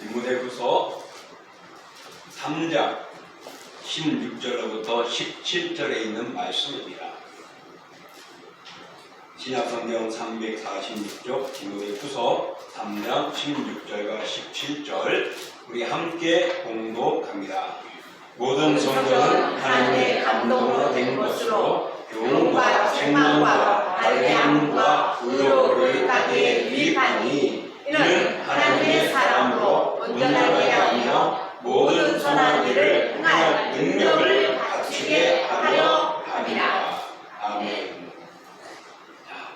디모데후서 3장 16절로부터 17절에 있는 말씀입니다. 신약성경 346쪽 디모데후서 3장 16절과 17절 우리 함께 공독합니다. 모든 성경은 하나님의 감동으로 된 것으로 교훈과 책망과 바르게 함과 의로를 가게 유익하니 이는 하나님의 사람으로 온전하게 하며 모든 선한 일을 행할 능력을 갖추게 하려 함이라. 아멘.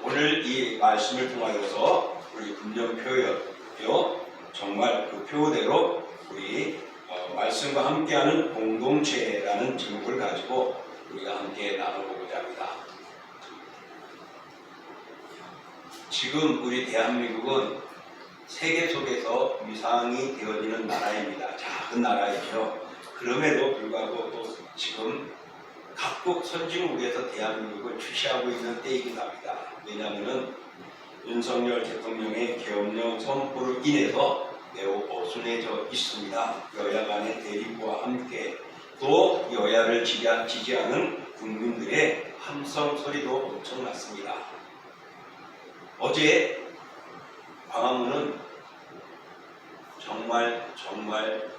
오늘 이 말씀을 통하여서 우리 금전표였죠. 정말 그 표대로 우리 말씀과 함께하는 공동체라는 제목을 가지고 우리가 함께 나눠보고자 합니다. 지금 우리 대한민국은 세계 속에서 위상이 되어지는 나라입니다. 작은 나라이죠. 그럼에도 불구하고 또 지금 각국 선진국에서 대한민국을 주시하고 있는 때이기도 합니다. 왜냐하면 윤석열 대통령의 계엄령 선포로 인해서 매우 어순해져 있습니다. 여야 간의 대립과 함께 또 여야를 지지하는 국민들의 함성 소리도 엄청났습니다. 어제 광화문은 정말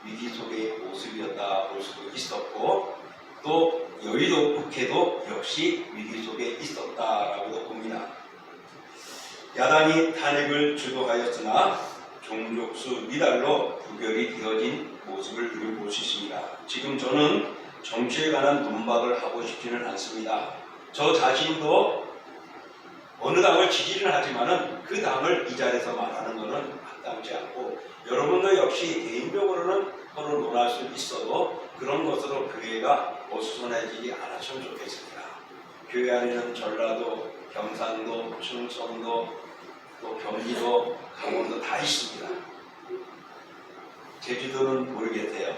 위기 속의 모습이었다 볼 수도 있었고 또 여의도 국회도 역시 위기 속에 있었다라고도 봅니다. 야당이 탄핵을 주도하였으나 종족수 미달로 부결이 되어진 모습을 우리 볼 수 있습니다. 지금 저는 정치에 관한 논박을 하고 싶지는 않습니다. 저 자신도 어느 당을 지지는 하지만은 그 당을 이 자리에서 말하는 것은 마땅치 않고 여러분도 역시 개인적으로는 서로 논할 수 있어도 그런 것으로 교회가 어수선해지지 않았으면 좋겠습니다. 교회 안에는 전라도, 경상도, 충청도, 또 경기도, 강원도 다 있습니다. 제주도는 모르겠어요.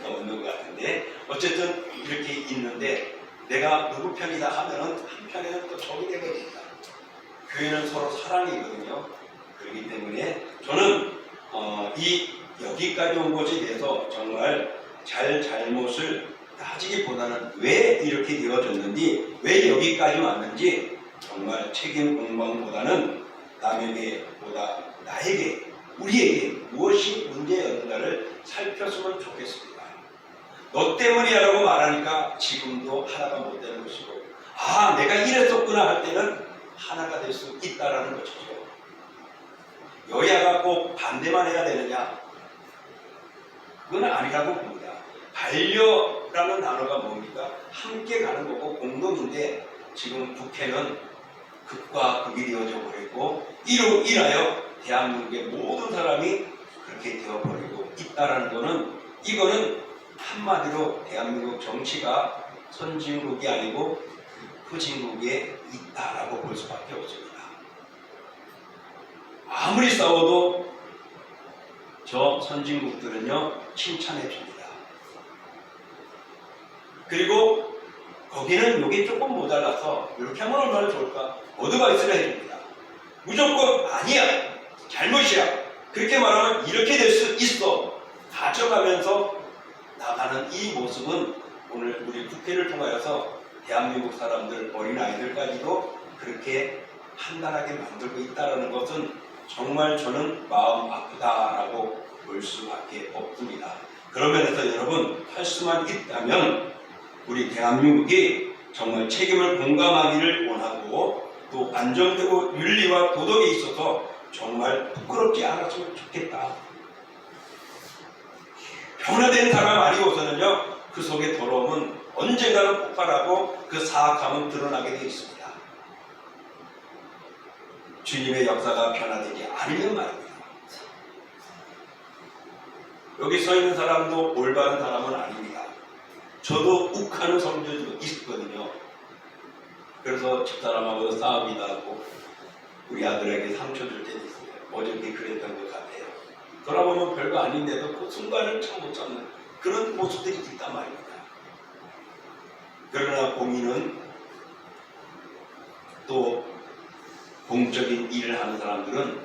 없는 것 같은데 어쨌든 이렇게 있는데 내가 누구 편이다 하면은 한편에는 또 적이 되거든요. 교회는 서로 사랑이거든요. 그렇기 때문에 저는 여기까지 온 것에 대해서 정말 잘못을 따지기보다는 왜 이렇게 되어졌는지, 왜 여기까지 왔는지 정말 책임 공방보다는 남에게보다 나에게, 우리에게 무엇이 문제였는가를 살폈으면 좋겠습니다. 너 때문이야라고 말하니까 지금도 하나가 못 되는 것이고, 내가 이랬었구나 할 때는 하나가 될 수 있다라는 것이죠. 여야가 꼭 반대만 해야 되느냐? 그건 아니라고 봅니다. 반려라는 단어가 뭡니까? 함께 가는 거고 공동인데 지금 국회는 극과 극이 되어져 버리고 이로 인하여 대한민국의 모든 사람이 그렇게 되어버리고 있다라는 거는 이거는 한마디로 대한민국 정치가 선진국이 아니고 후진국에 있다라고 볼 수밖에 없습니다. 아무리 싸워도 저 선진국들은요 칭찬해 줍니다. 그리고 거기는 여기 조금 모자라서 이렇게 하면 얼마나 좋을까? 어드바이스를 해줍니다. 무조건 아니야, 잘못이야, 그렇게 말하면 이렇게 될 수 있어 다져가면서 나가는 이 모습은 오늘 우리 국회를 통하여서 대한민국 사람들, 어린아이들까지도 그렇게 판단하게 만들고 있다는 것은 정말 저는 마음 아프다라고 볼 수밖에 없습니다. 그런 면에서 여러분 할 수만 있다면 우리 대한민국이 정말 책임을 공감하기를 원하고 또 안정되고 윤리와 도덕에 있어서 정말 부끄럽지 않았으면 좋겠다. 변화된 사람 아니고서는요 그 속에 더러움은 언젠가는 폭발하고 그 사악함은 드러나게 되어 있습니다. 주님의 역사가 변화되지 않으면 말입니다. 여기 서 있는 사람도 올바른 사람은 아닙니다. 저도 욱하는 성질도 있었거든요. 그래서 집사람하고 싸움이 나고 우리 아들에게 상처 줄 때도 있어요. 어저께 그랬던 것 같아요. 돌아보면 별거 아닌데도 그 순간을 참 못 참는 그런 모습들이 있단 말입니다. 그러나 공의는 또 공적인 일을 하는 사람들은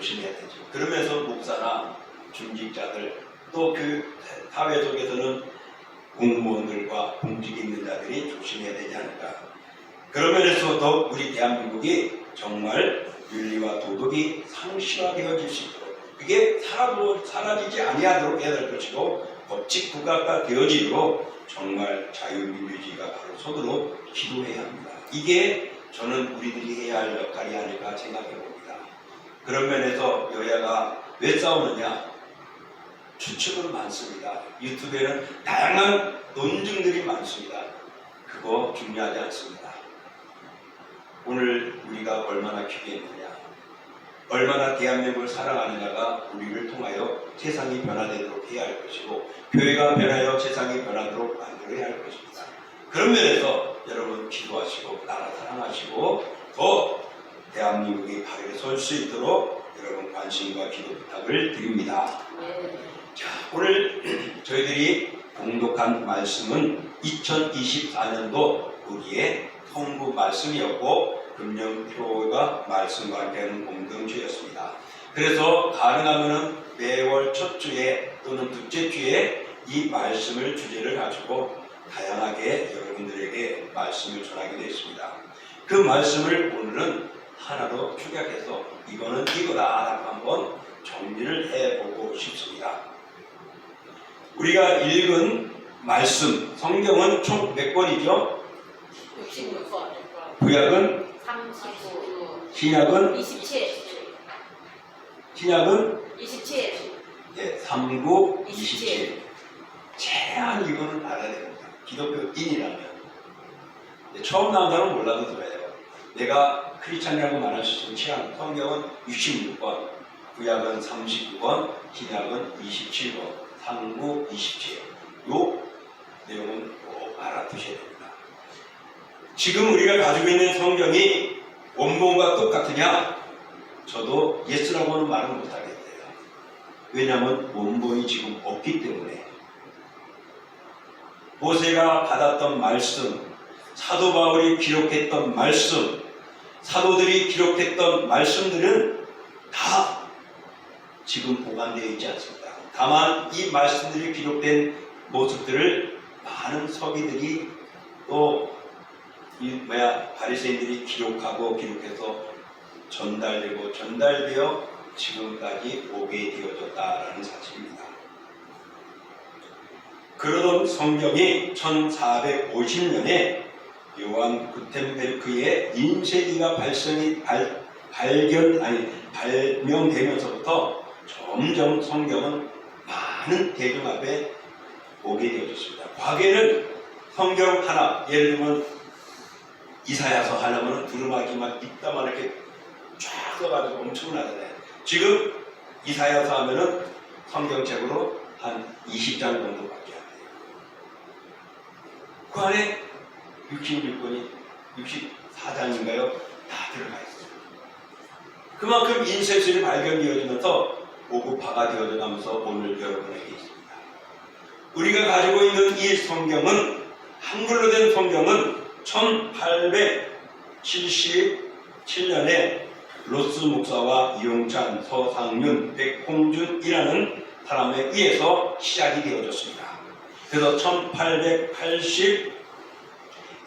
조심해야 되죠. 그러면서 목사나 중직자들 또 그 사회 속에서는 공무원들과 공직에 있는 자들이 조심해야 되지 않을까. 그런 면에서도 우리 대한민국이 정말 윤리와 도덕이 상실화되어질 수 있도록 그게 사라지지 아니하도록 해야 될 것이고 법칙 국가가 되어지도록 정말 자유민주주의가 바로 서도록 기도해야 합니다. 이게 저는 우리들이 해야 할 역할이 아닐까 생각해 봅니다. 그런 면에서 여야가 왜 싸우느냐? 추측은 많습니다. 유튜브에는 다양한 논증들이 많습니다. 그거 중요하지 않습니다. 오늘 우리가 얼마나 귀했느냐, 얼마나 대한민국을 사랑하느냐가 우리를 통하여 세상이 변화되도록 해야 할 것이고 교회가 변하여 세상이 변하도록 만들어야 할 것입니다. 그런 면에서 여러분 기도하시고 나라 사랑하시고 더 대한민국이 바르게 설 수 있도록 여러분 관심과 기도 부탁을 드립니다. 자, 오늘 저희들이 봉독한 말씀은 2024년도 우리의 성부 말씀이었고 금령표가 말씀과 함께하는 공동주였습니다. 그래서 가능하면 매월 첫 주에 또는 둘째 주에 이 말씀을 주제를 가지고 다양하게 여러분들에게 말씀을 전하게 되었습니다. 그 말씀을 오늘은 하나로 축약해서 이거는 이거다라고 한번 정리를 해보고 싶습니다. 우리가 읽은 말씀, 성경은 총 몇 권이죠? 66권. 구약은 39. 신약은 27. 신약은 27. 네, 39, 27. 최한 이거는 알아야 됩니다. 기독교인이라면. 처음 나온 사람은 몰라도 들어요. 내가 크리스찬이라고 말할 수 있는 최한 성경은 66권, 구약은 39권, 신약은 27권. 39, 27. 요 내용은 꼭 알아두셔야 됩니다. 지금 우리가 가지고 있는 성경이 원본과 똑같으냐? 저도 예스라고는 말은 못하겠어요. 왜냐하면 원본이 지금 없기 때문에. 모세가 받았던 말씀, 사도 바울이 기록했던 말씀, 사도들이 기록했던 말씀들은 다 지금 보관되어 있지 않습니다. 다만 이 말씀들이 기록된 모습들을 많은 서기들이 또 바리새인들이 기록하고 기록해서 전달되어 지금까지 오게 되어졌다라는 사실입니다. 그러던 성경이 1450년에 요한 구텐베르크의 인쇄기가 발명되면서부터 점점 성경은 많은 대중 앞에 오게 되어졌습니다. 과거에는 성경 하나, 예를 들면 이사야서 하려면 두루마기만 입다만 이렇게 쫙 써가지고 엄청나잖아요. 지금 이사야서 하면은 성경책으로 한 20장 정도밖에 안 돼요. 그 안에 66권이 64장인가요? 다 들어가 있어요. 그만큼 인쇄술이 발견되어지면서 보급화가 되어져가면서 오늘 여러분에게 있습니다. 우리가 가지고 있는 이 성경은 한글로 된 성경은 1877년에 로스 목사와 이용찬, 서상윤, 백홍준이라는 사람에 의해서 시작이 되어졌습니다. 그래서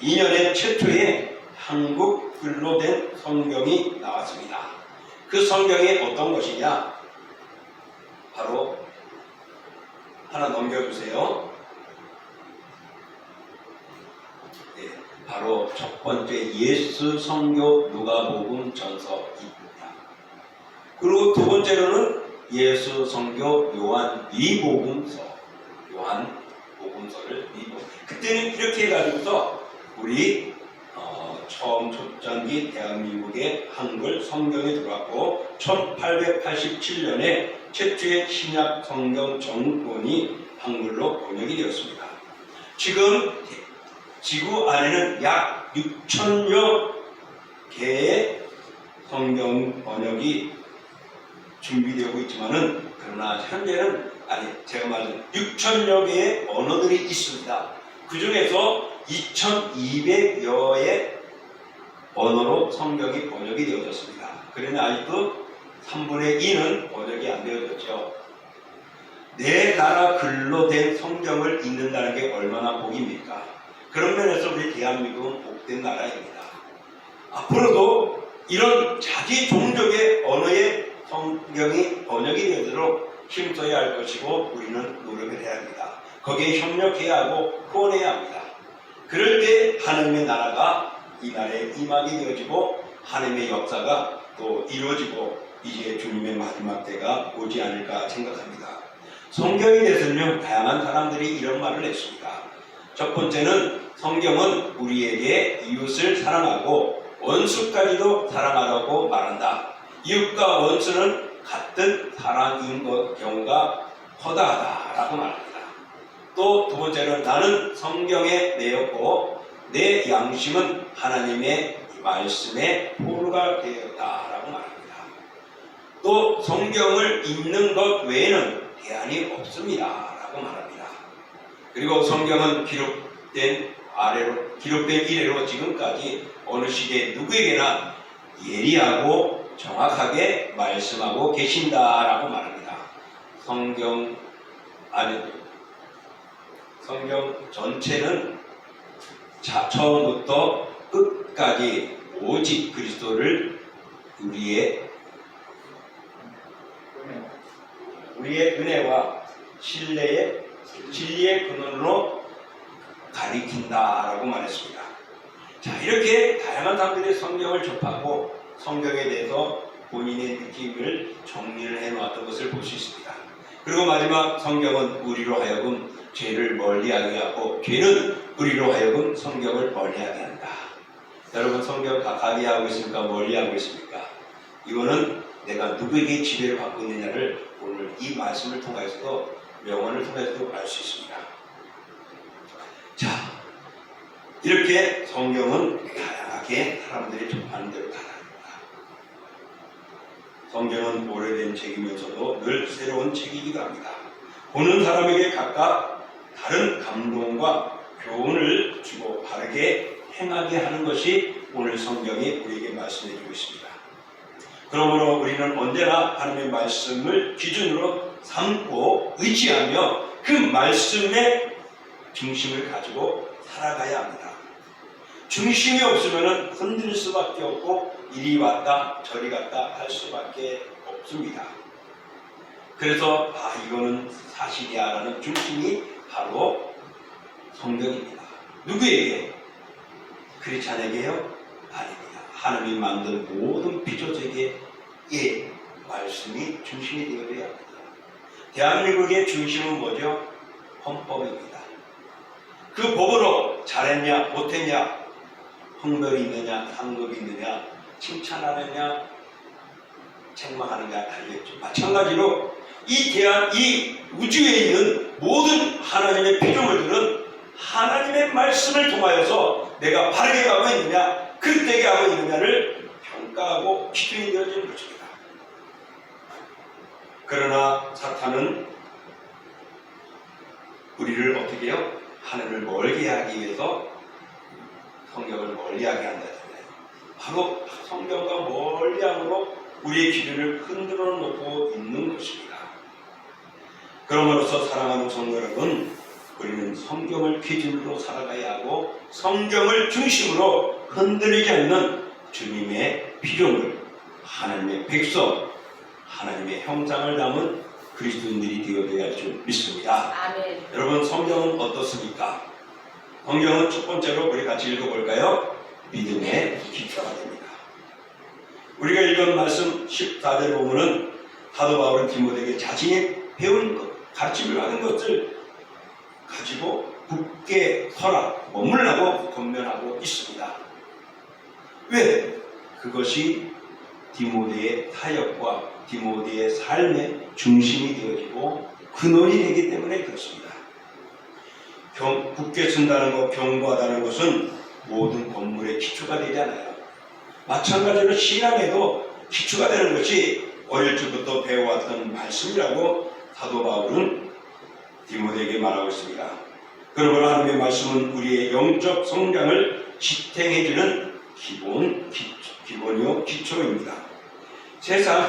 1882년에 최초의 한국글로 된 성경이 나왔습니다. 그 성경이 어떤 것이냐? 바로 하나 넘겨주세요. 네, 바로 첫 번째 예수 성교 누가복음 전서입니다. 그리고 두 번째로는 예수 성교 요한 위복음서, 요한 복음서를 위복음. 그때는 이렇게 해가지고서 우리 처음 초창기 대한민국의 한글 성경에 들어왔고 1887년에 최초의 신약 성경 정권이 한글로 번역이 되었습니다. 지금 지구 안에는 약 6천여 개의 성경 번역이 준비되고 있지만은 그러나 현재는 제가 말한 6천여 개의 언어들이 있습니다. 그 중에서 2,200여의 언어로 성경이 번역이 되어졌습니다. 그러나 아직도 3분의 2는 번역이 안 되어졌죠. 내 나라 글로 된 성경을 읽는다는 게 얼마나 복입니까? 그런 면에서 우리 대한민국은 복된 나라입니다. 앞으로도 이런 자기 종족의 언어의 성경이 번역이 되도록 힘써야 할 것이고 우리는 노력을 해야 합니다. 거기에 협력해야 하고 후원해야 합니다. 그럴 때 하나님의 나라가 이 나라에 임하게 되어지고 하나님의 역사가 또 이루어지고 이제 주님의 마지막 때가 오지 않을까 생각합니다. 성경에 대해서는요, 다양한 사람들이 이런 말을 했습니다. 첫 번째는 성경은 우리에게 이웃을 사랑하고 원수까지도 사랑하라고 말한다. 이웃과 원수는 같은 사랑인 경우가 허다하다라고 말합니다. 또 두 번째는 나는 성경에 내었고 내 양심은 하나님의 말씀에 포로가 되었다라고 말합니다. 또 성경을 읽는 것 외에는 대안이 없습니다 라고 말합니다. 그리고 성경은 기록된 이래로 지금까지 어느 시대에 누구에게나 예리하고 정확하게 말씀하고 계신다라고 말합니다. 성경 전체는 처음부터 끝까지 오직 그리스도를 우리의 은혜와 진리의 근원으로 가리킨다라고 말했습니다. 자, 이렇게 다양한 사람들이 성경을 접하고 성경에 대해서 본인의 느낌을 정리를 해놓았던 것을 볼 수 있습니다. 그리고 마지막 성경은 우리로 하여금 죄를 멀리하게 하고 죄는 우리로 하여금 성경을 멀리하게 한다. 여러분 성경 가까이 하고 있습니까? 멀리하고 있습니까? 이거는 내가 누구에게 지배를 받고 있느냐를 오늘 이 말씀을 통해서도 명언을 통해서도 알 수 있습니다. 자, 이렇게 성경은 다양하게 사람들이 접하는 대로 다릅니다. 성경은 오래된 책이면서도 늘 새로운 책이기도 합니다. 보는 사람에게 각각 다른 감동과 교훈을 주고 바르게 행하게 하는 것이 오늘 성경이 우리에게 말씀해주고 있습니다. 그러므로 우리는 언제나 하나님의 말씀을 기준으로 삼고 의지하며 그 말씀의 중심을 가지고 살아가야 합니다. 중심이 없으면 흔들 수밖에 없고 이리 왔다 저리 갔다 할 수밖에 없습니다. 그래서 이거는 사실이야 라는 중심이 바로 성경입니다. 누구에게? 크리스찬에게요? 아닙니다. 하나님이 만든 모든 피조세계의 말씀이 중심이 되어야 합니다. 대한민국의 중심은 뭐죠? 헌법입니다. 그 법으로 잘했냐 못했냐, 형벌이 있느냐 상급이 있느냐, 칭찬하느냐 책망하느냐 달렸죠. 마찬가지로 이 우주에 있는 모든 하나님의 피조물들은 하나님의 말씀을 통하여서 내가 바르게 가고 있느냐 그릇되게 하고 있느냐를 평가하고 기준이 되어지는 것입니다. 그러나 사탄은 우리를 어떻게 해요? 하늘을 멀게 하기 위해서 성경을 멀리하게 한다잖아요. 바로 성경과 멀리함으로 우리의 기준을 흔들어 놓고 있는 것입니다. 그러므로서 사랑하는 성도 여러분, 우리는 성경을 기준으로 살아가야 하고 성경을 중심으로 흔들리지 않는 주님의 피조물, 하나님의 백성, 하나님의 형상을 담은 그리스도인들이 되어야 할 줄 믿습니다. 아멘. 여러분 성경은 어떻습니까? 성경은 첫 번째로 우리 같이 읽어볼까요? 믿음의 기초가 됩니다. 우리가 읽은 말씀 14절 보면은 사도 바울은 디모데에게 자신이 배운 것, 가르침을 받은 것을 가지고 굳게 서라, 머물라고 권면하고 있습니다. 왜? 그것이 디모데의 사역과 디모데의 삶의 중심이 되어지고 근원이 되기 때문에 그렇습니다. 굳게 쓴다는 것, 경고하다는 것은 모든 건물의 기초가 되지 않아요. 마찬가지로 신앙에도 기초가 되는 것이 어릴 적부터 배워왔던 말씀이라고 사도 바울은 디모데에게 말하고 있습니다. 그러므로 하나님의 말씀은 우리의 영적 성장을 지탱해주는 기본이요 기초입니다. 세상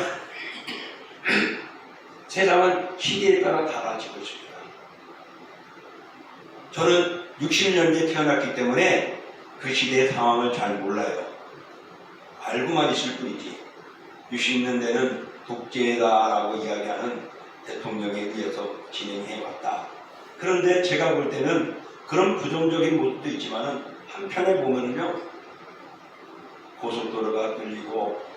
세상은 시대에 따라 달라지고 있습니다. 저는 60년대에 태어났기 때문에 그 시대의 상황을 잘 몰라요. 알고만 있을 뿐이지. 60년대는 독재다라고 이야기하는 대통령에 의해서 진행해왔다. 그런데 제가 볼 때는 그런 부정적인 모습도 있지만은 한편에 보면은요, 고속도로가 뚫리고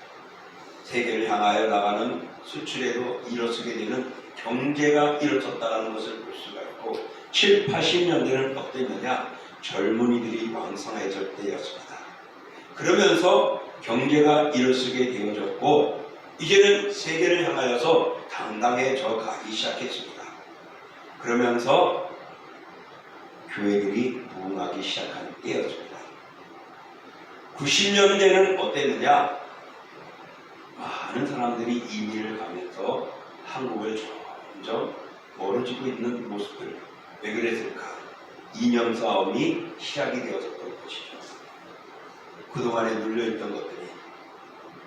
세계를 향하여 나가는 수출에도 일어서게 되는 경제가 일어섰다는 것을 볼 수가 있고, 7, 80년대는 어땠느냐? 젊은이들이 왕성해질 때였습니다. 그러면서 경제가 일어서게 되어졌고, 이제는 세계를 향하여서 당당해져 가기 시작했습니다. 그러면서 교회들이 부흥하기 시작한 때였습니다. 90년대는 어땠느냐? 많은 사람들이 이민을 가면서 한국을 점점 멀어지고 있는 모습들. 왜 그랬을까? 이념 싸움이 시작이 되었던 것이죠. 그동안에 눌려있던 것들이,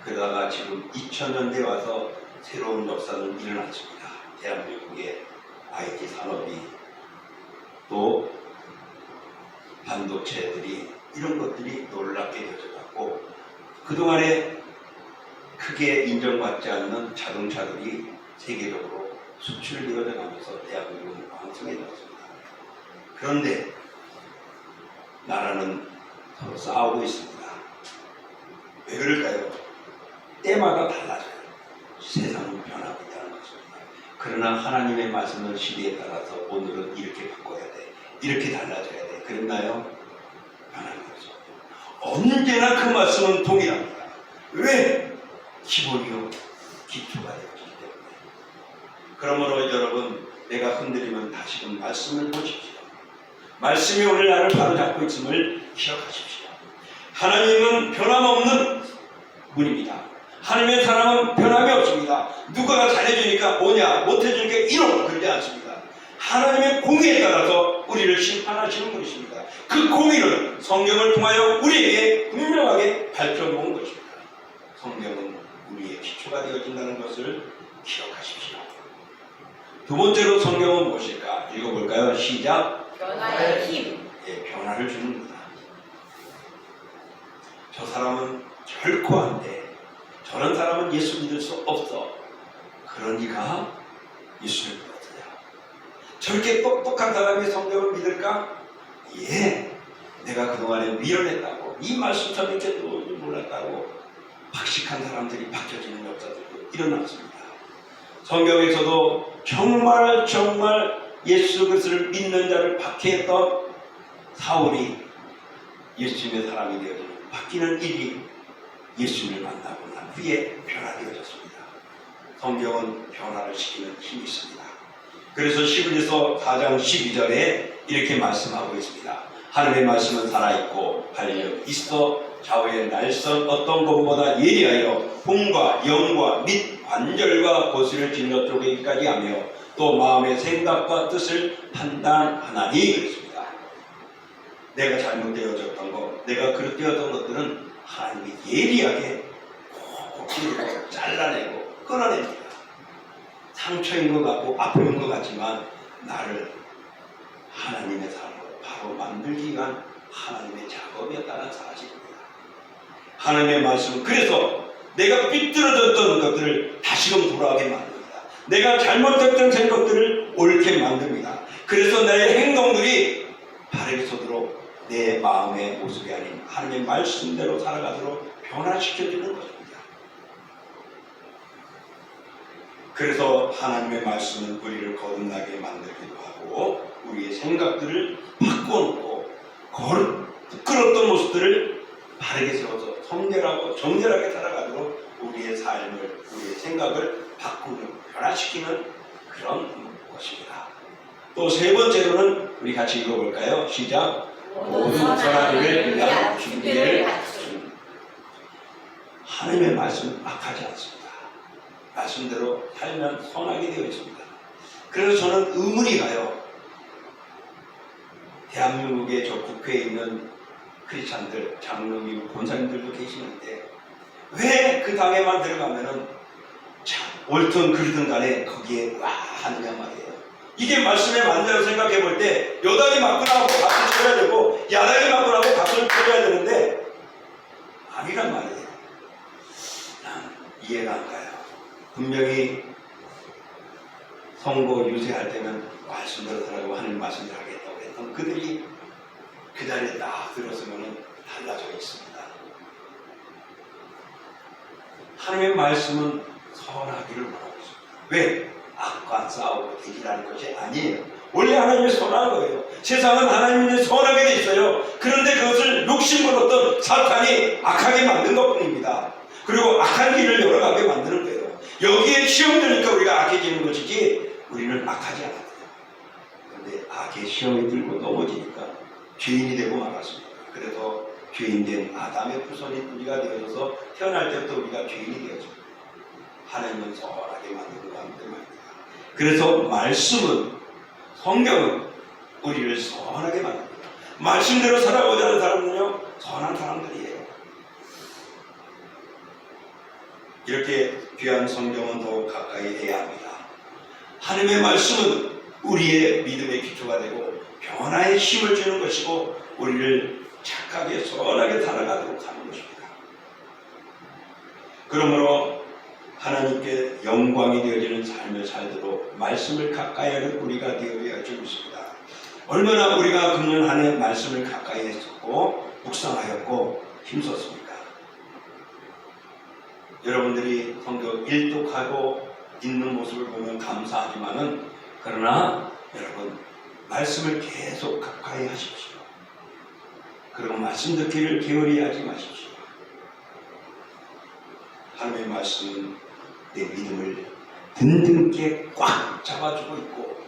그러다가 지금 2000년대 와서 새로운 역사는 일어났습니다. 대한민국의 IT 산업이, 또 반도체들이, 이런 것들이 놀랍게 되어졌고, 그동안에 크게 인정받지 않는 자동차들이 세계적으로 수출되어져 가면서 대한민국은 왕성해졌습니다. 그런데 나라는 서로 싸우고 있습니다. 왜 그럴까요? 때마다 달라져요. 세상은 변하고 있다는 것입니다. 그러나 하나님의 말씀을 시대에 따라서 오늘은 이렇게 바꿔야 돼, 이렇게 달라져야 돼. 그랬나요? 변하는 거죠. 언제나 그 말씀은 동일합니다. 왜? 기본이요, 기초가 되어지기 때문에. 그러므로 여러분, 내가 흔들리면 다시금 말씀을 보십시오. 말씀이 오늘 나를 바로잡고 있음을 기억하십시오. 하나님은 변함없는 분입니다. 하나님의 사랑은 변함이 없습니다. 누가가 잘해주니까 오냐, 못해주니까 이러, 그러지 않습니다. 하나님의 공의에 따라서 우리를 심판하시는 분이십니다. 그 공의를 성경을 통하여 우리에게 분명하게 밝혀놓은 것입니다. 성경은 우리의 기초가 되어진다는 것을 기억하십시오. 두 번째로 성경은 무엇일까? 읽어볼까요? 시작. 변화의 힘. 예, 변화를 주는구나. 저 사람은 결코 안 돼. 저런 사람은 예수 믿을 수 없어. 그러니까 예수를 믿었어요. 저렇게 똑똑한 사람이 성경을 믿을까? 예, 내가 그동안에 미련했다고, 이 말씀 전이렇게 몰랐다고 박식한 사람들이 바뀌어지는 역사들도 일어났습니다. 성경에서도 정말 예수 그리스도를 믿는 자를 박해했던 사울이 예수님의 사람이 되어지는 바뀌는 일이 예수님을 만나고 난 후에 변화되어졌습니다. 성경은 변화를 시키는 힘이 있습니다. 그래서 시브리서 4장 12절에 이렇게 말씀하고 있습니다. 하늘의 말씀은 살아있고 활력 있어 좌우의 날선 어떤 것보다 예리하여魂과 영과 및 관절과 고슬을 질러 쪼개기까지 하며 또 마음의 생각과 뜻을 판단하나니 그랬습니다. 내가 잘못되어졌던 것, 내가 그릇되었던 것들은 하나님이 예리하게 꼭 찌르고 잘라내고 끊어냅니다. 상처인 것 같고 아픈 것 같지만 나를 하나님의 사람으로 바로 만들기 위한 하나님의 작업이었다는 사실입니다. 하나님의 말씀은 그래서 내가 삐뚤어졌던 것들을 다시금 돌아오게 만듭니다. 내가 잘못했던 생각들을 옳게 만듭니다. 그래서 나의 행동들이 바르게 서도록 내 마음의 모습이 아닌 하나님의 말씀대로 살아가도록 변화시켜주는 것입니다. 그래서 하나님의 말씀은 우리를 거듭나게 만들기도 하고 우리의 생각들을 바꿔놓고 부끄러웠던 모습들을 바르게 세워서 성결하고 정결하게 살아가도록 우리의 삶을, 우리의 생각을 바꾸는, 변화시키는 그런 것입니다. 또 세 번째로는 우리 같이 읽어볼까요? 시작. 모든 선하기를 위한 준비를 하십시오. 하나님의 말씀은 악하지 않습니다. 말씀대로 살면 선하게 되어 있습니다. 그래서 저는 의문이 가요. 대한민국의 저 국회에 있는 크리스찬들, 장로님, 본사님들도 계시는데 왜 그 당에만 들어가면은 참 옳든 그르든 간에 거기에 와 하느냐 말이에요. 이게 말씀의 만다고 생각해 볼 때 여당이 맞고 나하고 박수 쳐야 되고 야당이 맞고 나하고 박수를 쳐야 되는데 아니란 말이에요. 난 이해가 안 가요. 분명히 선거 유세할 때는 말씀대로 하라고 하는 말씀을 하겠다고 했던 그들이 그 자리에 딱 들었으면 달라져 있습니다. 하나님의 말씀은 선하기를 원하고 있습니다. 왜? 악과 싸우고 대기라는 것이 아니에요. 원래 하나님이 선한 거예요. 세상은 하나님이 선하게 돼 있어요. 그런데 그것을 욕심으로 사탄이 악하게 만든 것뿐입니다. 그리고 악한 길을 열어가게 만드는 거예요. 여기에 시험되니까 우리가 악해지는 것이지 우리는 악하지 않았어요. 그런데 악의 시험이 들고 넘어지니까 죄인이 되고 말았습니다. 그래서 죄인된 아담의 후손이 우리가 되어져서 태어날 때부터 우리가 죄인이 되었습니다. 하나님은 선하게 만든 것 같은 말입니다. 그래서 말씀은, 성경은 우리를 선하게 만듭니다. 말씀대로 살아가고자 하는 사람은요 선한 사람들이에요. 이렇게 귀한 성경은 더 가까이 해야 합니다. 하나님의 말씀은 우리의 믿음의 기초가 되고 변화의 힘을 주는 것이고 우리를 착하게 선하게 살아가도록 하는 것입니다. 그러므로 하나님께 영광이 되어지는 삶을 살도록 말씀을 가까이 하는 우리가 되어야 줄 것입니다. 얼마나 우리가 금년 한 해 말씀을 가까이 했었고 묵상하였고 힘썼습니까? 여러분들이 성경 일독하고 읽는 모습을 보면 감사하지만은 그러나 여러분 말씀을 계속 가까이 하십시오. 그리고 말씀 듣기를 게으리 하지 마십시오. 하나님의 말씀은 내 믿음을 든든하게 꽉 잡아주고 있고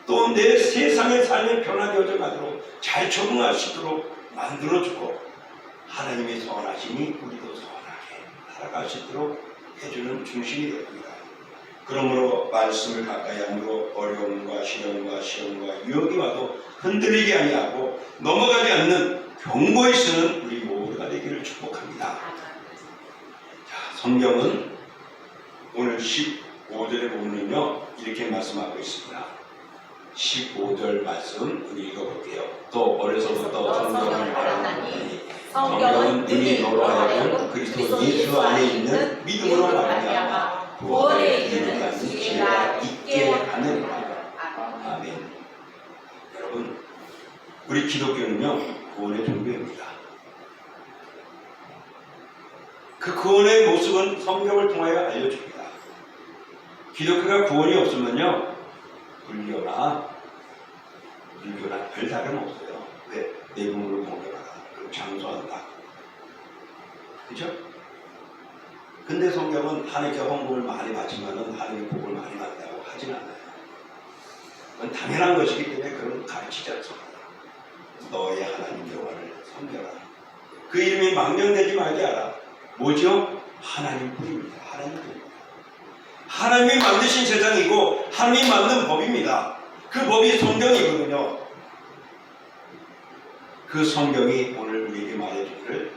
또 내 세상의 삶이 변화되어져 가도록 잘 적응할 수 있도록 만들어주고 하나님의 선하심이 우리도 선하게 살아갈 수 있도록 해주는 중심이 됩니다. 그러므로 말씀을 가까이 함으로 어려움과 시련과 시험과 유혹이 와도 흔들리지 아니하고 넘어가지 않는 경고에 쓰는 우리 모두가 되기를 축복합니다. 자, 성경은 오늘 15절에 보면요 이렇게 말씀하고 있습니다. 15절 말씀 우리 읽어볼게요. 또 어려서부터 성경을 알았나니 성경은 능히 너로 하여금 그리스도 예수 안에 있는 믿음으로 말미암아 구원에 이르는 지혜가 있게 하느니라. 아멘. 여러분 우리 기독교는요 구원의 종교입니다. 그 구원의 모습은 성경을 통하여 알려줍니다. 기독교가 구원이 없으면요 불교나 불교나 별 다름 없어요. 왜? 내분으로 공격하다 그리고 장수한다. 그죠? 근데 성경은 하나님께 헌금을 많이 받지만은 하나님의 복을 많이 받는다고 하진 않아요. 그건 당연한 것이기 때문에 그런 거 가르치지 않습니다. 너의 하나님 여호와를 섬겨라. 그 이름이 망령되지 말게 하라. 뭐죠? 하나님 뿐입니다. 하나님 뿐입니다. 하나님이 만드신 세상이고 하나님이 만든 법입니다. 그 법이 성경이거든요. 그 성경이 오늘 우리에게 말해주기를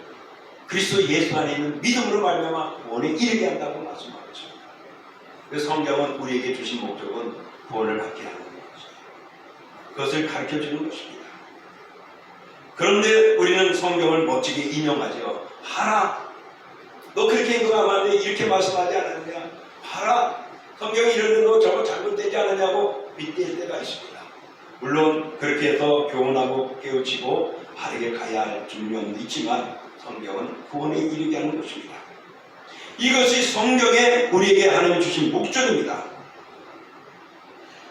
그리스도 예수 안에 있는 믿음으로 말미암아 구원에 이르게 한다고 말씀하고 있습니다. 그 성경은 우리에게 주신 목적은 구원을 받게 하는 것입니다. 그것을 가르쳐주는 것입니다. 그런데 우리는 성경을 멋지게 인용하죠. 봐라, 너 그렇게 인도하면 안 돼. 이렇게 말씀하지 않았느냐. 봐라, 성경이 이러는데 너 저거 잘못되지 않느냐고 믿을 때가 있습니다. 물론 그렇게 해서 교훈하고 깨우치고 바르게 가야 할 중요함도 있지만 성경은 구원에 이르게 하는 것입니다. 이것이 성경에 우리에게 하나님이 주신 목적입니다.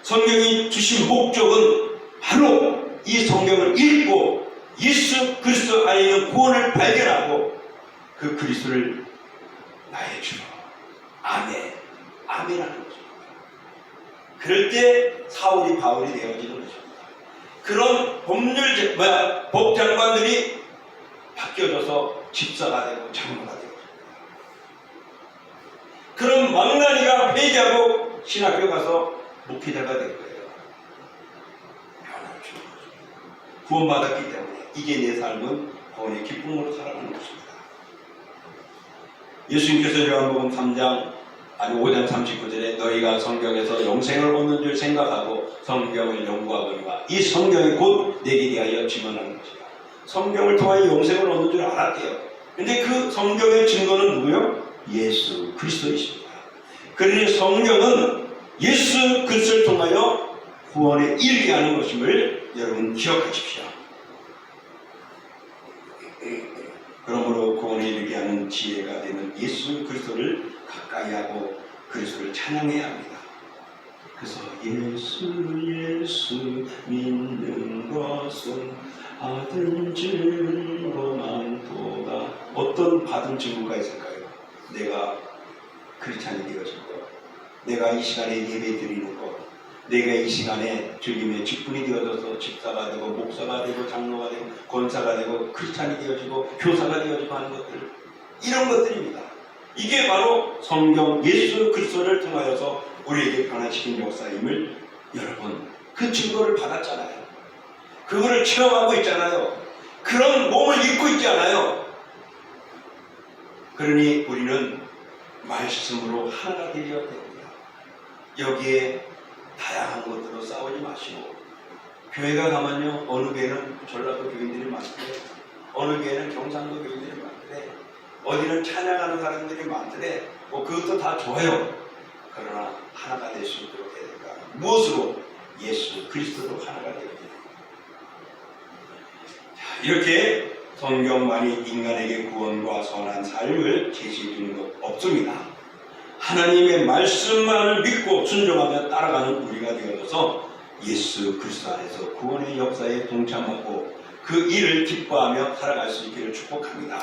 성경이 주신 목적은 바로 이 성경을 읽고 예수 그리스도 안에 있는 구원을 발견하고 그 그리스도를 나의 주로 아멘, 아멘하는 것입니다. 그럴 때 사울이 바울이 되어지는 것입니다. 그런 법장관들이 바뀌어져서 집사가 되고 장로가 되고 그런 망나니가 회개하고 신학교 가서 목회자가 될 거예요. 변화를 주는 거죠. 구원받았기 때문에 이게 내 삶은 구원의 기쁨으로 살아가는 것입니다. 예수님께서 요한복음 3장 아니 5장 39절에 너희가 성경에서 영생을 얻는 줄 생각하고 성경을 연구하거니와 이 성경이 곧 내게 대하여 증언하는 것이다. 성경을 통하여 영생을 얻는 줄 알았대요. 근데 그 성경의 증거는 누구요? 예수 그리스도이십니다. 그러니 성경은 예수 그리스도를 통하여 구원에 이르게 하는 것임을 여러분 기억하십시오. 그러므로 구원에 이르게 하는 지혜가 되는 예수 그리스도를 가까이 하고 그리스도를 찬양해야 합니다. 그래서 예수 믿는 것은 받은 증거만 도다. 어떤 받은 증거가 있을까요? 내가 크리스찬이 되어진 것, 내가 이 시간에 예배 드리는 것, 내가 이 시간에 주님의 직분이 되어져서 집사가 되고 목사가 되고 장로가 되고 권사가 되고 크리스찬이 되어지고 교사가 되어지고 하는 것들, 이런 것들입니다. 이게 바로 성경 예수 그리스도를 통하여서 우리에게 변화시킨 역사임을 여러분 그 증거를 받았잖아요. 그거를 체험하고 있잖아요. 그런 몸을 입고 있잖아요. 그러니 우리는 말씀으로 하나가 되어야 됩니다. 여기에 다양한 것들로 싸우지 마시고, 교회가 가면요 어느 교회는 전라도 교인들이 많더래, 어느 교회는 경상도 교인들이 많더래, 어디는 찬양하는 사람들이 많더래. 뭐 그것도 다 좋아요. 그러나 하나가 될 수 있도록 해야 될까? 무엇으로? 예수 그리스도로 하나가 되어야 됩니다. 이렇게 성경만이 인간에게 구원과 선한 삶을 제시해 주는 것 없습니다. 하나님의 말씀만을 믿고 순종하며 따라가는 우리가 되어져서 예수 그리스도 안에서 구원의 역사에 동참하고 그 일을 기뻐하며 살아갈 수 있기를 축복합니다.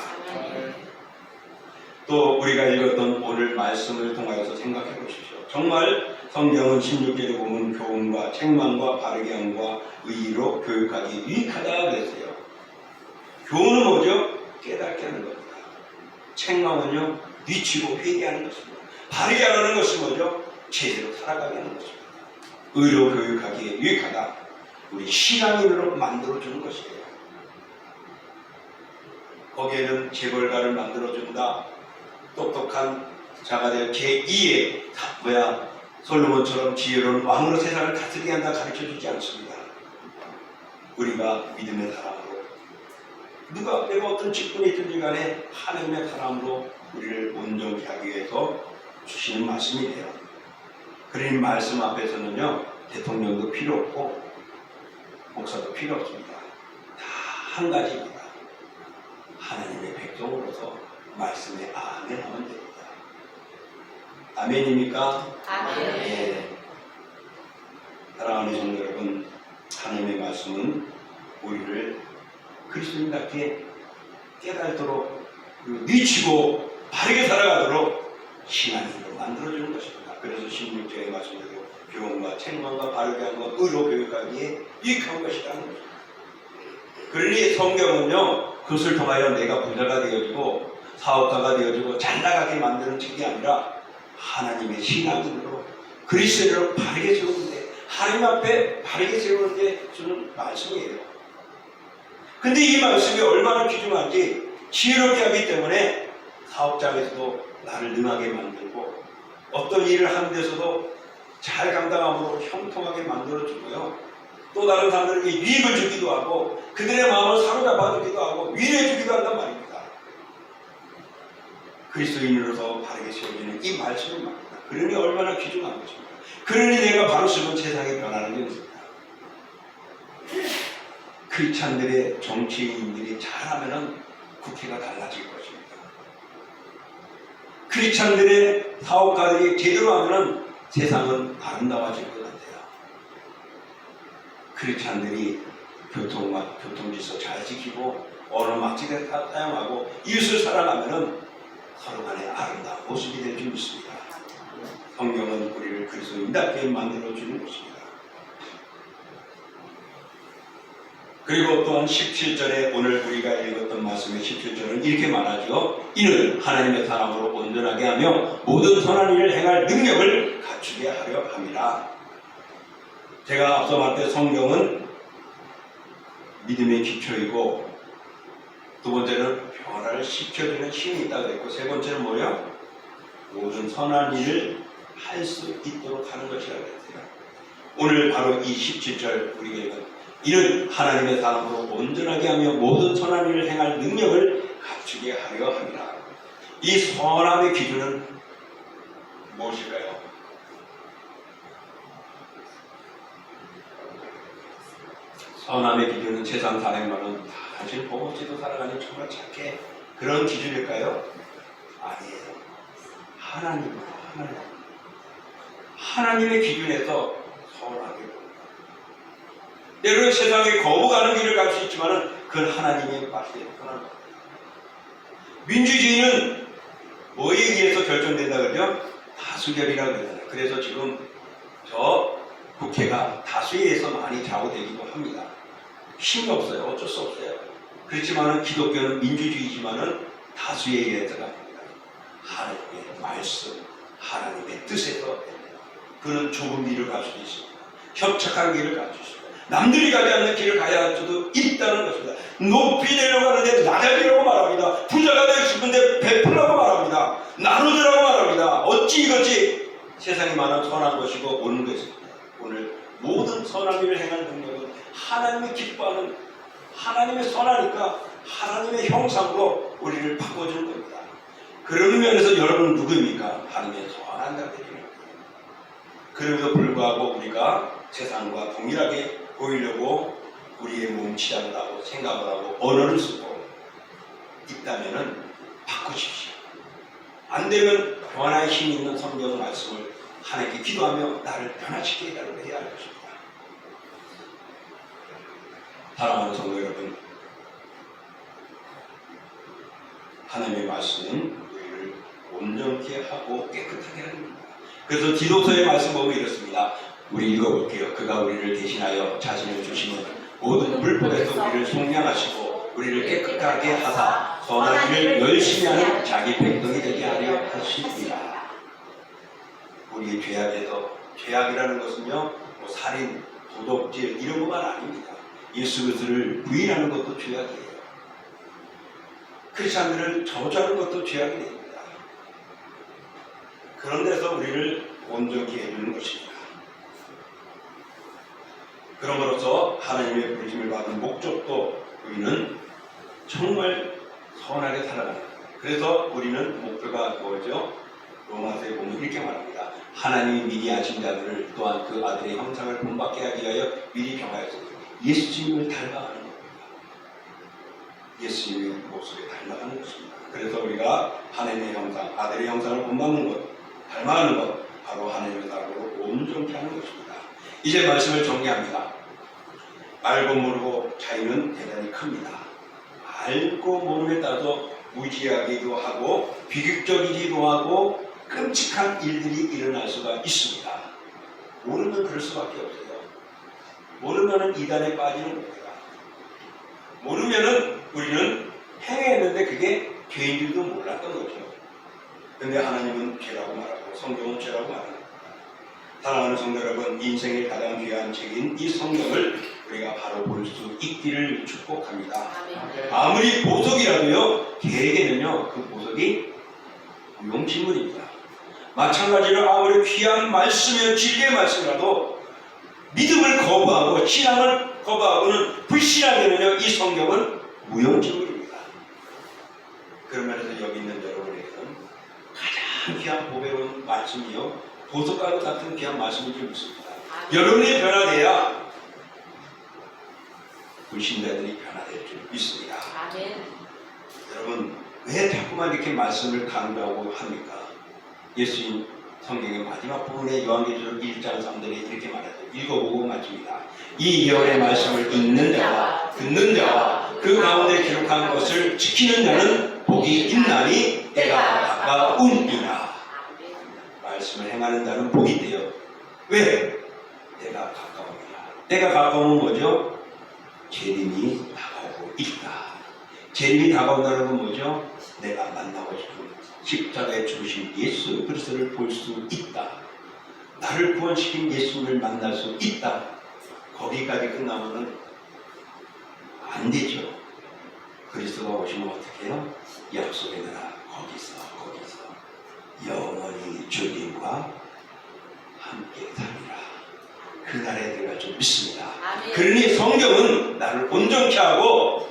또 우리가 읽었던 오늘 말씀을 통하여서 생각해 보십시오. 정말 성경은 16절에 보면 교훈과 책망과 바르게 함과 의의로 교육하기 유익하다 그랬어요. 교훈은 뭐죠? 깨닫게 하는 겁니다. 책망은요 미치고 회개하는 것입니다. 바르게 하는 것은 뭐죠? 제대로 살아가게 하는 것입니다. 의로 교육하기에 유익하다. 우리 신앙인으로 만들어주는 것이에요. 거기에는 재벌가를 만들어준다, 똑똑한 자가 될 제2의 솔로몬처럼 지혜로운 왕으로 세상을 다스리게 한다 가르쳐주지 않습니다. 우리가 믿음의 사람으로, 누가 내가 어떤 직분이 있든지 간에 하나님의 사람으로 우리를 온전히 하기 위해서 주시는 말씀이에요. 그러니 말씀 앞에서는요 대통령도 필요 없고 목사도 필요 없습니다. 다 한 가지입니다. 하나님의 백성으로서 말씀에 아멘 하면 됩니다. 아멘입니까? 아멘. 네. 사랑하는 성도 여러분, 하나님의 말씀은 우리를 그리스도인답게 깨닫도록 미치고 바르게 살아가도록 신앙인으로 만들어주는 것입니다. 그래서 16절의 말씀대로 교훈과 책망과 바르게 함과 의로 교육하기에 유익한 것이라는 것입니다. 그러니 성경은요 그것을 통하여 내가 부자가 되어지고 사업가가 되어지고 잘나가게 만드는 책이 아니라 하나님의 신앙인으로 그리스도인으로 바르게 세우는데, 하나님 앞에 바르게 세우는데 주는 말씀이에요. 근데 이 말씀이 얼마나 귀중한지 지혜롭게 하기 때문에 사업장에서도 나를 능하게 만들고 어떤 일을 하는 데서도 잘 감당함으로 형통하게 만들어주고요, 또 다른 사람들에게 유익을 주기도 하고 그들의 마음을 사로잡아주기도 하고 위로해주기도 한단 말입니다. 그리스도인으로서 바르게 세워지는 이 말씀을 말입니다. 그러니 얼마나 귀중한 것입니다. 그러니 내가 바로 쓰면 세상이 변하는 게 없습니다. 크리스찬들의 정치인들이 잘하면 국회가 달라질 것입니다. 크리스찬들의 사업가들이 제대로 하면 세상은 아름다워질 것 같아요. 크리스찬들이 교통질서 잘 지키고 언어 막지게 사용하고 이웃을 사랑하면 서로 간에 아름다운 모습이 될 줄 믿습니다. 성경은 우리를 그리스도인답게 만들어주는 것입니다. 그리고 또한 17절에 오늘 우리가 읽었던 말씀의 17절은 이렇게 말하죠. 이는 하나님의 사람으로 온전하게 하며 모든 선한 일을 행할 능력을 갖추게 하려 함이라. 제가 앞서 말할 때 성경은 믿음의 기초이고, 두 번째는 변화를 시켜주는 힘이 있다고 했고, 세 번째는 뭐예요? 모든 선한 일을 할 수 있도록 하는 것이라고 했어요. 오늘 바로 이 17절 우리가 읽은 이는 하나님의 사람으로 온전하게 하며 모든 선한 일을 행할 능력을 갖추게 하려 합니다. 이 선함의 기준은 무엇일까요? 선함의 기준은 세상 사람만은 사실 법 없이도 살아가는 정말 착해 그런 기준일까요? 아니에요. 하나님의 기준에서 선하게 봅니다. 때로는 세상에 거부가는 길을 갈 수 있지만 그건 하나님의 말씀에 선한 겁니다. 민주주의는 뭐에 의해서 결정된다 그러죠? 다수결이라고 그러잖아요. 그래서 지금 저 국회가 다수에 의해서 많이 좌우되기도 합니다. 힘이 없어요. 어쩔 수 없어요. 그렇지만은 기독교는 민주주의지만은 다수에 의해서가 됩니다. 하나님의 말씀, 하나님의 뜻에서 됩니다. 그는 좁은 길을 갈 수도 있습니다. 협착한 길을 갈 수 있습니다. 남들이 가지 않는 길을 가야 할 수도 있다는 것입니다. 높이 내려가는데 낮아지라고 말합니다. 부자가 되고 싶은데 베풀라고 말합니다. 나누자라고 말합니다. 어찌 이것이 세상이 말하는 선한 것이고 옳은 것입니다. 오늘 모든 선한 일을 행하는 능력은 하나님이 기뻐하는 하나님의 선하니까 하나님의 형상으로 우리를 바꿔주는 겁니다. 그런 면에서 여러분은 누구입니까? 하나님의 선한 자들입니다. 그럼에도 불구하고 우리가 세상과 동일하게 보이려고 우리의 몸치장을 하고 생각을 하고 언어를 쓰고 있다면 바꾸십시오. 안 되면 변화의 힘이 있는 성경 말씀을 하나님께 기도하며 나를 변화시키게 해달라고 해야 할 것입니다. 사랑하는 성도 여러분, 하나님의 말씀은 우리를 온전케 하고 깨끗하게 합니다. 그래서 디도서의 말씀 보면 이렇습니다. 우리 읽어볼게요. 그가 우리를 대신하여 자신을 주시는 모든 불법에서 우리를 속량하시고 우리를 깨끗하게 하사 선한 일을 열심히 하는 자기 백성이 되게 하려 하십니다. 우리의 죄악에서 죄악이라는 것은요 뭐 살인, 도둑질 이런 것만 아닙니다. 예수 그리스도를 부인하는 것도 죄악이에요. 크리스찬들을 저주하는 것도 죄악이 됩니다. 그런 데서 우리를 온전케 해주는 것입니다. 그럼으로써 하나님의 부르심을 받은 목적도 우리는 정말 선하게 살아가는 거예요. 그래서 우리는 목표가 뭐죠? 로마서에 보면 이렇게 말합니다. 하나님이 미리 하신 자들을 또한 그 아들의 형상을 본받게 하기 위하여 미리 정하였습니다. 예수님을 닮아가는 겁니다. 예수님의 모습에 닮아가는 것입니다. 그래서 우리가 하나님의 형상, 아들의 형상을 본받는 것, 닮아가는 것, 바로 하나님의 사람으로 온전케 하는 것입니다. 이제 말씀을 정리합니다. 알고 모르고 차이는 대단히 큽니다. 알고 모름에 따라서 무지하기도 하고 비극적이기도 하고 끔찍한 일들이 일어날 수가 있습니다. 모르면 그럴 수밖에 없어요. 모르면은 이단에 빠지는 겁니다. 모르면은 우리는 행했는데 그게 죄인 줄도 몰랐던 거죠. 근데 하나님은 죄라고 말하고 성경은 죄라고 말합니다. 사랑하는 성도 여러분, 인생의 가장 귀한 책인 이 성경을 우리가 바로 볼 수 있기를 축복합니다. 아무리 보석이라도요, 개에게는요 그 보석이 무용지물입니다. 마찬가지로 아무리 귀한 말씀이며 진리의 말씀이라도 믿음을 거부하고 신앙을 거부하고는 불신하게는요 이 성경은 무용지물입니다. 그런 면에서 여기 있는 여러분에게는 가장 귀한 보배로운 말씀이요 보석과 같은 귀한 말씀이 좀 있습니다. 여러분이 변화돼야 불신자들이 변화될 줄 믿습니다. 아멘. 여러분 왜 자꾸만 이렇게 말씀을 강조하고 합니까? 예수님 성경의 마지막 부분에 요한계시록 1장 3절에 이렇게 말하죠. 읽어보고 마칩니다. 이 예언의 말씀을 읽는 자와 듣는 자와 그 가운데 기록한 것을 지키는 자는 복이 있나니 때가 가까우니라. 말씀을 행하는 자는 복이 있대요. 왜? 때가 가까우니라. 때가 가까우면 뭐죠? 재림이 다가오고 있다. 재림이 다가온다는 건 뭐죠? 내가 만나고 싶은 십자가에 죽으신 예수 그리스도를 볼 수 있다. 나를 구원시킨 예수를 만날 수 있다. 거기까지 끝나면은 안 되죠. 그리스도가 오시면 어떻게 해요? 약속의 나라 거기서 영원히 주님과 함께 살리라. 그 날에 들어갈 줄 믿습니다. 아멘. 그러니 성경은 나를 온전케 하고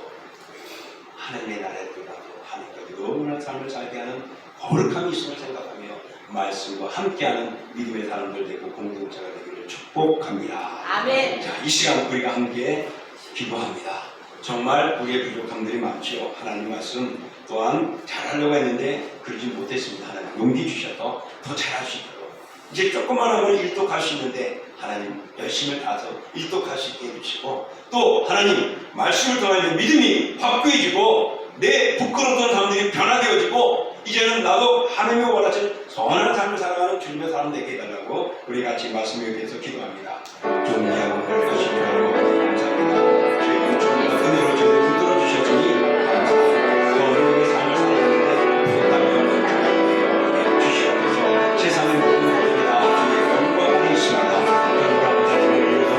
하나님의 나라에 들어가서 하나님과 영원한 삶을 살게 하는 거룩함이 있음을 생각하며 말씀과 함께하는 믿음의 사람들 되고 공동체가 되기를 축복합니다. 아멘. 자, 이 시간 우리가 함께 기도합니다. 정말 우리의 부족함들이 많죠. 하나님 말씀 또한 잘하려고 했는데 그러지 못했습니다. 하나님 용기 주셔서 더 잘할 수 있도록 이제 조금만 하면 일독할 수 있는데 하나님 열심을 다해서 일독할 수 있게 해주시고 또 하나님 말씀을 통하여 믿음이 확고해지고 내 부끄러웠던 사람들이 변화되어지고 이제는 나도 하나님의 원하신 선한 삶을 살아가는 주님의 사람 되게 해달라고 우리 같이 말씀에 의해서 기도합니다. 존귀하고 거룩하신 하나님 감사합니다. 저희는 주님과 은혜로 저희를 붙들어 주셨으니 감사합니다. 더 어려운 삶을 살아가는데 부족하며 주시옵소서. 세상의 모든 것들이 다 주의 영광 안에 있습니다. 여러분 아버지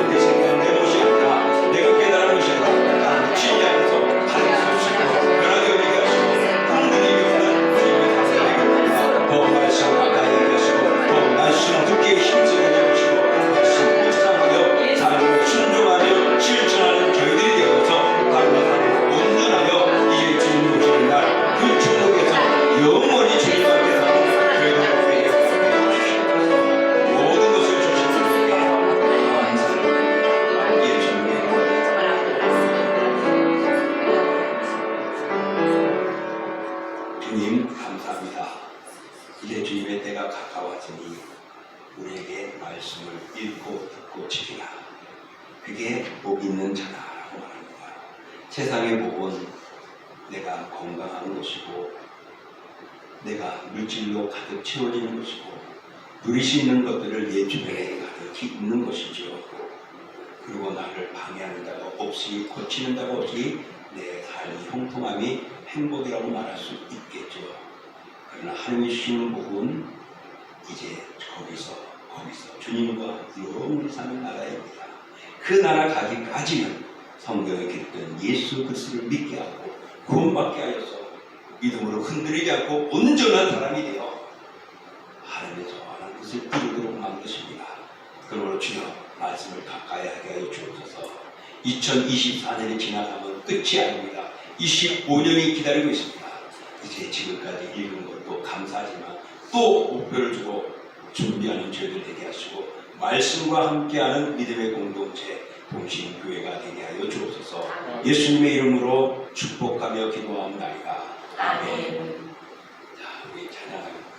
내 생각 내 것이 아니라 내가 깨달은 것이 아니라 나를 진리하면서 하나님 소식으로 변화되어지게 하시고 흔들림이 없는 주님의 사람이 되겠습니다. 더 말씀 가까이 하시고 더 말씀 듣기에 힘쓰게 해주시고 말씀 묵상하여 삶을 순종하며 실천하는 저희들이 되어서 강력하고 온전하여 이제 주님 오시는 날 그 축복에서 영원히 주님 앞에 사는 저희들 되게 해주시옵소서. 모든 것을 주시는 분께 감사합니다. 예수님의 주님 감사합니다. 이제 주님의 때가 가까웠으니 우리에게 말씀을 읽고 듣고 지키라. 그게 복 있는 자다라고 말합니다. 세상의 복은 내가 건강한 것이고 내가 물질로 가득 채워지는 것이고 누릴 수 있는 것들을 내 주변에 가득히 있는 것이죠. 그리고 나를 방해하는 자가 없이 고치는 자가 없이 내 삶의 형통함이 행복이라고 말할 수 있겠죠. 그러나 하나님이 주시는 복은 이제 거기서 주님과 영원히 사는 나라입니다. 그 나라 가기까지는 성경에 기록된 예수 그리스도를 믿게 하고 구원받게 하여서 믿음으로 흔들리지 않고 온전한 사람이 되어 하나님의 선한 것을 이루도록 만드십니다. 그러므로 주여 말씀을 가까이 하게 하여 주옵소서. 2024년이 지나가면 끝이 아닙니다. 25년이 기다리고 있습니다. 이제 지금까지 읽은 것도 감사하지만 또 목표를 두고 준비하는 저희들 되게 하시고 말씀과 함께하는 믿음의 공동체 동신교회가 되게 하여 주옵소서. 예수님의 이름으로 축복하며 기도하옵나이다. 아멘. 자, 우리 찬양하겠습니다.